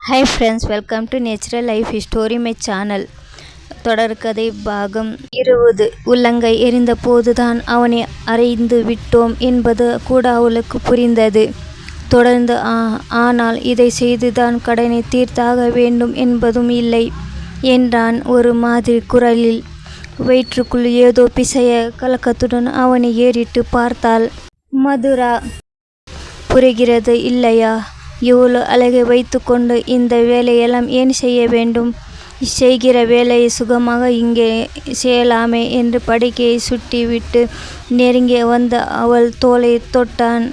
Hi friends, welcome to natural life story my channel. தொடர்கதை பாகம் 20. உள்ளங்கை எரிந்த போதுதான் அவனை அறைந்து விட்டோம் என்பது கூட அவளுக்கு புரிந்தது. தொடர்ந்து ஆனால் இதை செய்துதான் கடனை தீர்த்தாக வேண்டும் என்பதும் இல்லை என்றான் ஒரு மாதிரி குரலில். வயிற்றுக்குள் ஏதோ பிசைய கலக்கத்துடன் அவனை ஏறிட்டு பார்த்தாள் மதுரா. புரிகிறது இல்லையா? இவ்வளோ அழகை வைத்து கொண்டு இந்த வேலையெல்லாம் ஏன் செய்ய வேண்டும்? செய்கிற வேலையை சுகமாக இங்கே செய்யலாமே என்று படுக்கையை சுட்டி விட்டு நெருங்கி வந்த அவள் தோலை தொட்டான்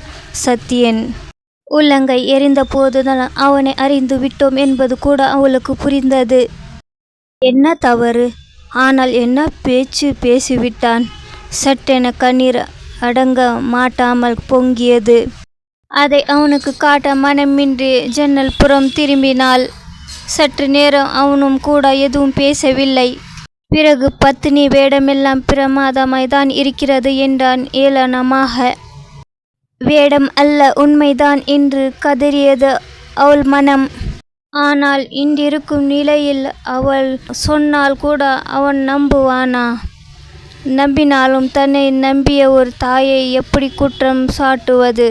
சத்யன். உள்ளங்கை எரிந்த போதுதான் அவனை அறிந்து விட்டோம் என்பது கூட அவளுக்கு புரிந்தது. என்ன தவறு? ஆனால் என்ன பேச்சு பேசிவிட்டான்? சட்டென கண்ணீர் அடங்க மாட்டாமல் பொங்கியது. அதை அவனுக்கு காட்ட மனமின்றி ஜன்னல் புறம் திரும்பினாள். சற்று நேரம் அவனும் கூட எதுவும் பேசவில்லை. பிறகு பத்தினி வேடமெல்லாம் பிரமாதமாய்தான் இருக்கிறது என்றான் ஏளனமாக. வேடம் அல்ல, உண்மைதான் என்று கதறியது அவள் மனம். ஆனால் இன்றிருக்கும் நிலையில் அவள் சொன்னால் கூட அவன் நம்புவானா? நம்பினாலும் தன்னை நம்பிய ஒரு தாயை எப்படி குற்றம் சாட்டுவது?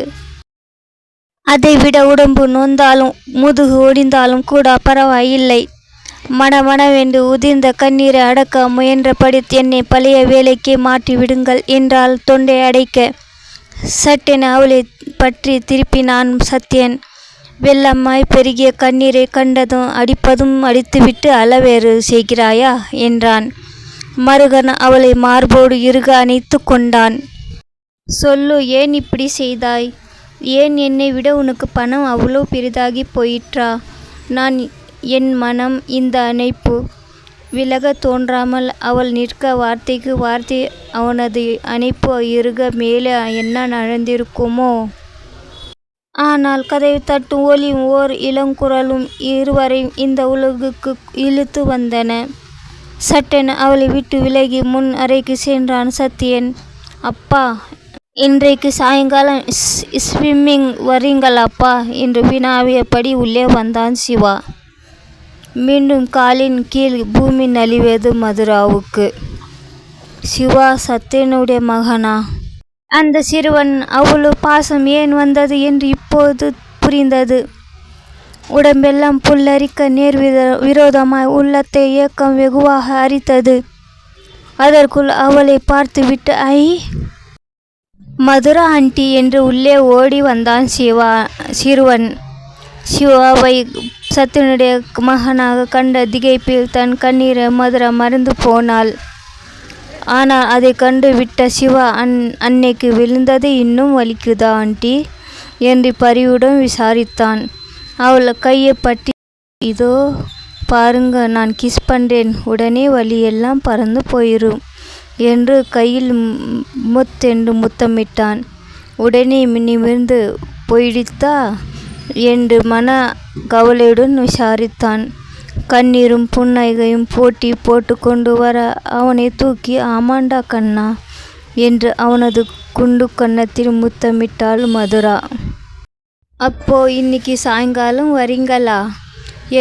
அதைவிட உடம்பு நொந்தாலும் முதுகு ஒடிந்தாலும் கூட பரவாயில்லை. மடமடவென்று உதிர்ந்த கண்ணீரை அடக்க முயன்றபடி என்னை பழைய வேலைக்கே மாற்றி விடுங்கள் என்றால் தொண்டை அடைக்க. சட்டென அவளை பற்றி திருப்பினான் சத்யன். வெள்ளமாய் பெருகிய கண்ணீரை கண்டதும் அடிப்பதும் அடித்துவிட்டு அளவேறு செய்கிறாயா என்றான். மருகன் அவளை மார்போடு இறுக அணைத்து கொண்டான். சொல்லு, ஏன் இப்படி செய்தாய்? ஏன் என்னை விட உனக்கு பணம் அவ்வளோ பெரிதாகி போயிற்றா? என் மனம் இந்த அணைப்பு விலக தோன்றாமல் அவள் நிற்க வார்த்தைக்கு வார்த்தை அவனது அணைப்பு இறுக மேலே என்ன நடந்திருக்குமோ? ஆனால் கதவை தட்டும் ஒலியும் ஓர் இளங்குரலும் இருவரையும் இந்த உலகுக்கு இழுத்து வந்தன. சட்டென அவளை விட்டு விலகி முன் அறைக்கு சென்றான் சத்யன். அப்பா, இன்றைக்கு சாயங்காலம் ஸ்விம்மிங் வரீங்களாப்பா என்று வினாவியபடி உள்ளே வந்தான் சிவா. மீண்டும் காலின் கீழ் பூமி நலிவது மதுராவுக்கு. சிவா சத்யனுடைய மகனா? அந்த சிறுவன் அவ்வளோ பாசம் ஏன் வந்தது என்று இப்போது புரிந்தது. உடம்பெல்லாம் புல்லரிக்க நேர் விரோதமாய் உள்ளத்தை ஏக்கம் வெகுவாக அரித்தது. அதற்குள் அவளை பார்த்துவிட்டு ஐ மதுரா ஆண்டி என்று உள்ளே ஓடி வந்தான் சிறுவன். சிவாவை சத்யனுடைய மகனாக கண்ட திகைப்பில் தன் கண்ணீரை மதுரா மறந்து போனாள். ஆனால் அதை கண்டு விட்ட சிவா அன்னைக்கு விழுந்தது இன்னும் வலிக்குதா ஆண்டி என்று பரிவுடன் விசாரித்தான். அவள் கையை பற்றி, இதோ பாருங்க, நான் கிஸ் பண்ணுறேன், உடனே வலியெல்லாம் பறந்து போயிடும் என்று கையில் முத்தென்று முத்தமிட்டான். உடனே நிமிர்ந்து போயிடுத்தா என்று மன கவலையுடன் விசாரித்தான். கண்ணீரும் புன்னகையும் போட்டி போட்டு கொண்டு வர அவனை தூக்கி ஆமாண்டா கண்ணா என்று அவனது குண்டு கன்னத்தில் முத்தமிட்டாள் மதுரா. அப்போ இன்னைக்கு சாயங்காலம் வரீங்களா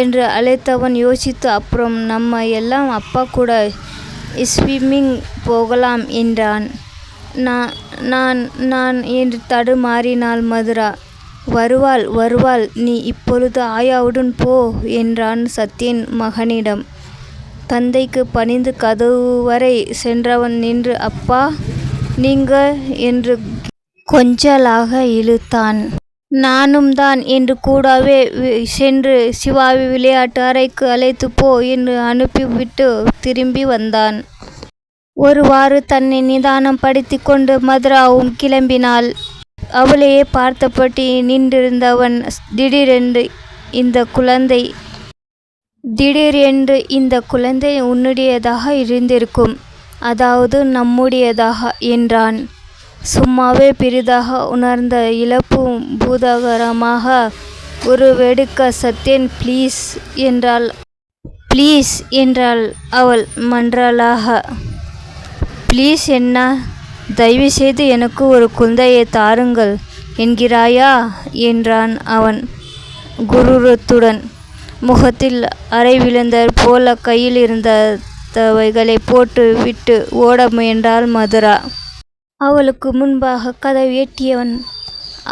என்று அழைத்தவன் யோசித்து, அப்புறம் நம்ம எல்லாம் அப்பா கூட ஸ்விம்மிங் போகலாம் என்றான். நான் என்று தடுமாறினாள் மதுரா. வருவாள், நீ இப்பொழுது ஆயாவுடன் போ என்றான் சத்யன் மகனிடம். தந்தைக்கு பணிந்து கதவு வரை சென்றவன் நின்று, அப்பா நீங்க என்று கொஞ்சலாக இழுத்தான். நானும் தான் என்று கூடவே சென்று சிவாவை விளையாட்டு அறைக்கு அழைத்து போ என்று அனுப்பிவிட்டு திரும்பி வந்தான். ஒருவாறு தன்னை நிதானம் படுத்தி கொண்டு மதுராவும் கிளம்பினாள். அவளையே பார்த்தபடி நின்றிருந்தவன் திடீரென்று இந்த குழந்தை உன்னுடையதாக இருந்திருக்கும், அதாவது நம்முடையதாக என்றான். சும்மாவே பெரிதாக உணர்ந்த இழப்பு பூதாகரமாக உருவெடுக்க சத்யன் ப்ளீஸ் என்றாள் அவள் மன்றலாக. ப்ளீஸ் என்ன? தயவுசெய்து எனக்கு ஒரு குழந்தையை தாருங்கள் என்கிறாயா என்றான் அவன் குரூரத்துடன். முகத்தில் அறை விழுந்தார் போல கையில் இருந்தவைகளை போட்டு விட்டு ஓட முயன்றாள் மதுரா. அவளுக்கு முன்பாக கதவை எட்டியவன்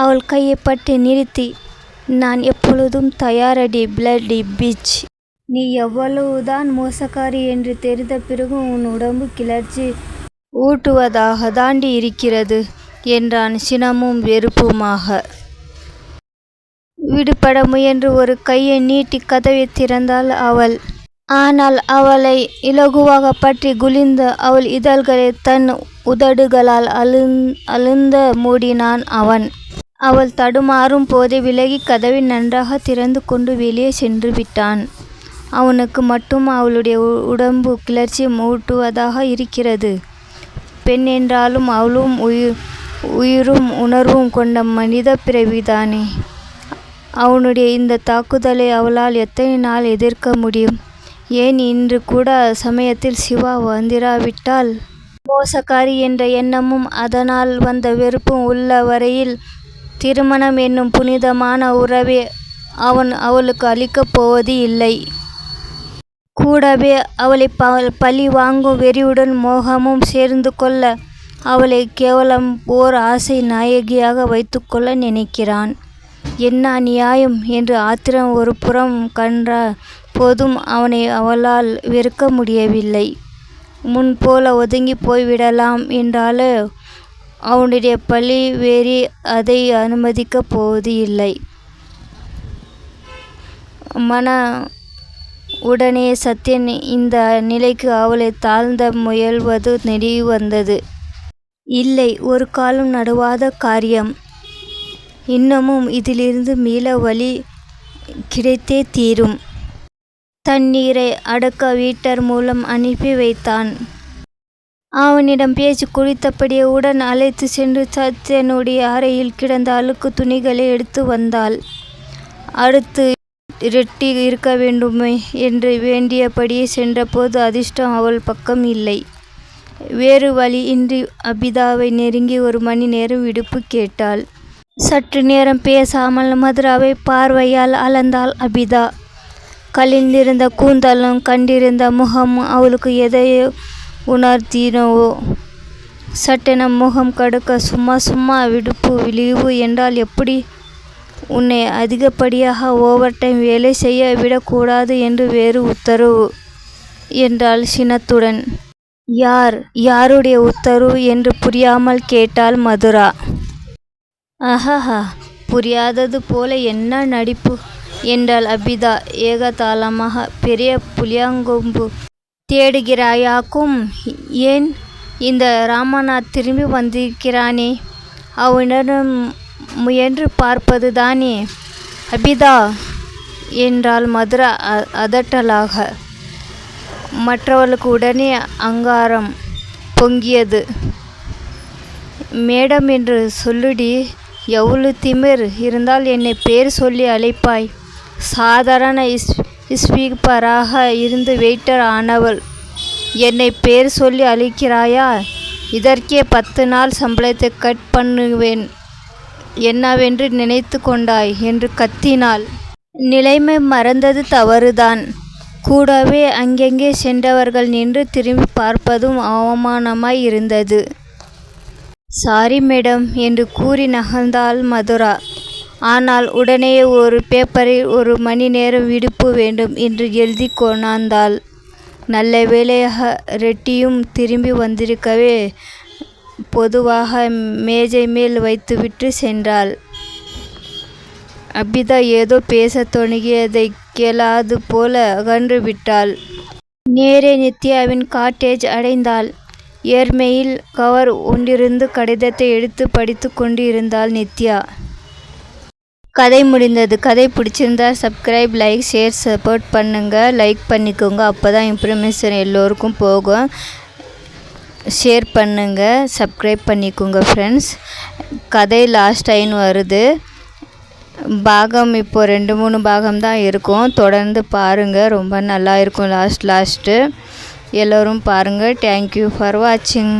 அவள் கையை பற்றி நிறுத்தி, நான் எப்பொழுதும் தயாரடி பிளட்டி பிட்ச். நீ எவ்வளவுதான் மோசக்காரி என்று தெரிந்த பிறகு உன் உடம்பு கிளர்ச்சி ஊட்டுவதாக தாண்டி இருக்கிறது என்றான் சினமும் வெறுப்புமாக. விடுபட முயன்று ஒரு கையை நீட்டி கதவை திறந்தாள் அவள். ஆனால் அவளை இலகுவாக பற்றி குளிர்ந்த அவள் இதழ்களை தன் உதடுகளால் அழுந்த மூடினான் அவன். அவள் தடுமாறும் போதே விலகி கதவை நன்றாக திறந்து கொண்டு வெளியே சென்று விட்டான். அவனுக்கு மட்டும் அவளுடைய உடம்பு கிளர்ச்சி மூட்டுவதாக இருக்கிறது. பெண் என்றாலும் அவளும் உயிரும் உணர்வும் கொண்ட மனித பிறவிதானே. அவனுடைய இந்த தாக்குதலை அவளால் எத்தனை நாள் எதிர்க்க முடியும்? ஏன் இன்று கூட சமயத்தில் சிவா வந்திராவிட்டால்? மோசக்காரி என்ற எண்ணமும் அதனால் வந்த வெறுப்பும் உள்ள வரையில் திருமணம் என்னும் புனிதமான உறவை அவளுக்கு அளிக்கப் போவது இல்லை. கூடவே அவளை பழி வாங்கும் வெறியுடன் மோகமும் சேர்ந்து கொள்ள அவளை கேவலம் ஓர் ஆசை நாயகியாக வைத்து கொள்ள நினைக்கிறான். என்ன அநியாயம் என்று ஆத்திரம் ஒரு புறம் கன்ற போதும் அவனை அவளால் வெறுக்க முடியவில்லை. முன்போல ஒதுங்கி போய்விடலாம் என்றாலே அவனுடைய பழி வெறி அதை அனுமதிக்கப் போவது இல்லை. உடனே சத்யன் இந்த நிலைக்கு அவளை தாழ்ந்த முயல்வது நெடிவு வந்தது. இல்லை, ஒரு காலம் நடுவாத காரியம். இன்னமும் இதிலிருந்து மீள வழி கிடைத்தே தீரும். தண்ணீரை அடக்க வீட்டர் மூலம் அனுப்பி வைத்தான். அவனிடம் பேச்சு குளித்தபடியே உடன் அழைத்து சென்று சத்யனுடைய அறையில் கிடந்த அழுக்கு துணிகளை எடுத்து வந்தாள். அடுத்து ரெட்டி இருக்க வேண்டுமே என்று வேண்டியபடியே சென்றபோது அதிர்ஷ்டம் அவள் பக்கம் இல்லை. வேறு வழி இன்றி அபிதாவை நெருங்கி 1 மணி நேரம் விடுப்பு கேட்டாள். சற்று நேரம் பேசாமல் மதுராவை பார்வையால் அளந்தாள் அபிதா. கலிந்திருந்த கூந்தலும் கண்டிருந்த முகமும் அவளுக்கு எதையோ உணர்த்தினவோ. சட்டென முகம் கடுக்க, சும்மா விடுப்பு லீவு என்றால் எப்படி? உன்னை அதிகப்படியாக ஓவர் டைம் வேலை செய்ய விடக்கூடாது என்று வேறு உத்தரவு என்றாள் சினத்துடன். யாருடைய உத்தரவு என்று புரியாமல் கேட்டாள் மதுரா. ஆஹா, புரியாதது போல என்ன நடிப்பு என்றாள் அபிதா ஏகதாளமாக. பெரிய புளியாங்கொம்பு தேடுகிறாயாக்கும். ஏன், இந்த ராமநாத் திரும்பி வந்திருக்கிறானே, அவனிடம் முயன்று பார்ப்பது தானே. அபிதா என்றாள் மதுரா அதட்டலாக. மற்றவர்களுக்கு உடனே அங்காரம் பொங்கியது. மேடம் என்று சொல்லுடி. எவ்வளவு திமிர் இருந்தால் என்னை பேர் சொல்லி அழைப்பாய்? சாதாரண ஸ்பீக்கராக இருந்து வெயிட்டர் ஆனவள் என்னை பேர் சொல்லி அழைக்கிறாயா? இதற்கே 10 நாள் சம்பளத்தை கட் பண்ணுவேன். என்னவென்று நினைத்து கொண்டாய் என்று கத்தினாள். நிலைமை மறந்தது தவறுதான். கூடவே அங்கெங்கே சென்றவர்கள் நின்று திரும்பி பார்ப்பதும் அவமானமாய் இருந்தது. சாரி மேடம் என்று கூறி நகர்ந்தாள் மதுரா. ஆனால் உடனே ஒரு பேப்பரில் 1 மணி நேரம் விடுப்பு வேண்டும் என்று எழுதி கொண்டாந்தாள். நல்ல வேளையாக ரெட்டியும் திரும்பி வந்திருக்கவே பொதுவாக மேஜை மேல் வைத்துவிட்டு சென்றாள். அபிதா ஏதோ பேசத் தொடங்கியதை கேளாது போல அகன்று விட்டாள். நேரே நித்யாவின் காட்டேஜ் அடைந்தாள். ஏர்மெயில் கவர் ஒன்றிருந்து கடிதத்தை எடுத்து படித்து கொண்டு இருந்தாள் நித்யா. கதை முடிந்தது. கதை பிடிச்சிருந்தா சப்ஸ்கிரைப், லைக், ஷேர், சப்போர்ட் பண்ணுங்கள். லைக் பண்ணிக்கோங்க, அப்போ தான் இன்ஃபர்மேஷன் எல்லோருக்கும் போகும். ஷேர் பண்ணுங்கள், சப்ஸ்கிரைப் பண்ணிக்கோங்க ஃப்ரெண்ட்ஸ். கதை லாஸ்ட் டைம் வருது. பாகம் இப்போ 2-3 பாகம் தான் இருக்கும். தொடர்ந்து பாருங்கள், ரொம்ப நல்லா இருக்கும். லாஸ்ட்டு எல்லோரும் பாருங்கள். தேங்க்யூ ஃபார் வாட்சிங்.